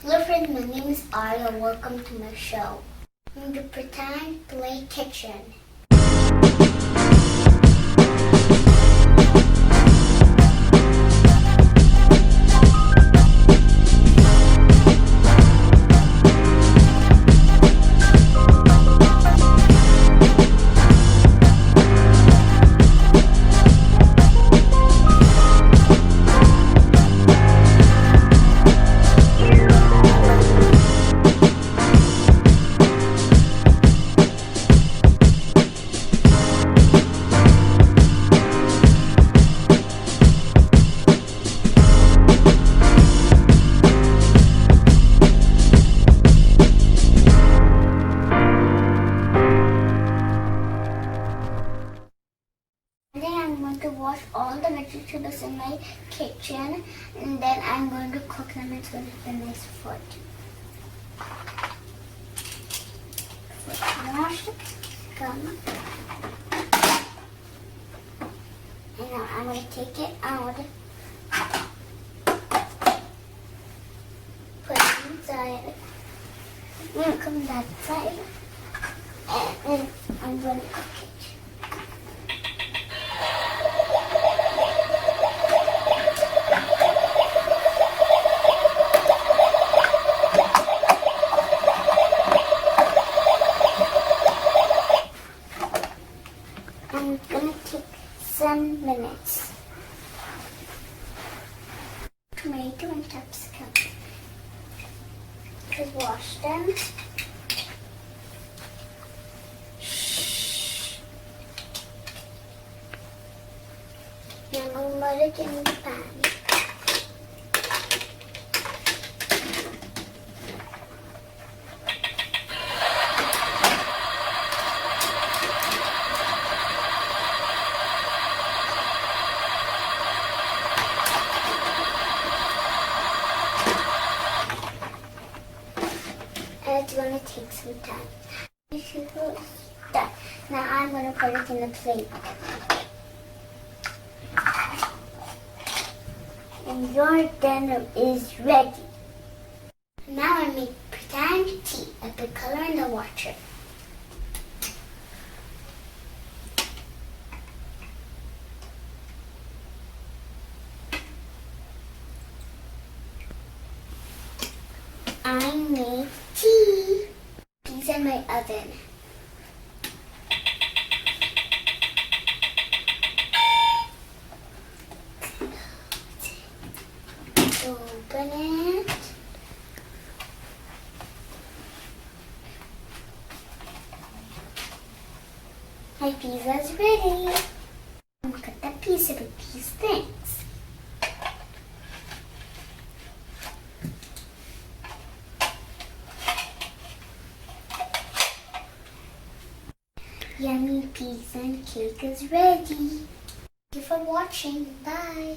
Hello friends, my name is Arya. Welcome to my show. I'm going to pretend play kitchen. Then I'm going to wash all the vegetables in my kitchen, and then I'm going to cook them. It's going to be a nice food. Wash it, come. And now I'm going to take it out, put it inside. I'm going to come that side, and then I'm going to cook it. I'm going to take some minutes. Tomato and capsicum. Just wash them. Now I'm going to put it in the pan. It's going to take some time. Done. Now I'm going to put it in a plate. And your dinner is ready. Now I make pretend tea. I put color in the water. I made tea. Peas in my oven. Open it. My pizza is ready. I'm gonna cut the pizza with these things. Yummy pizza and cake is ready. Thank you for watching. Bye.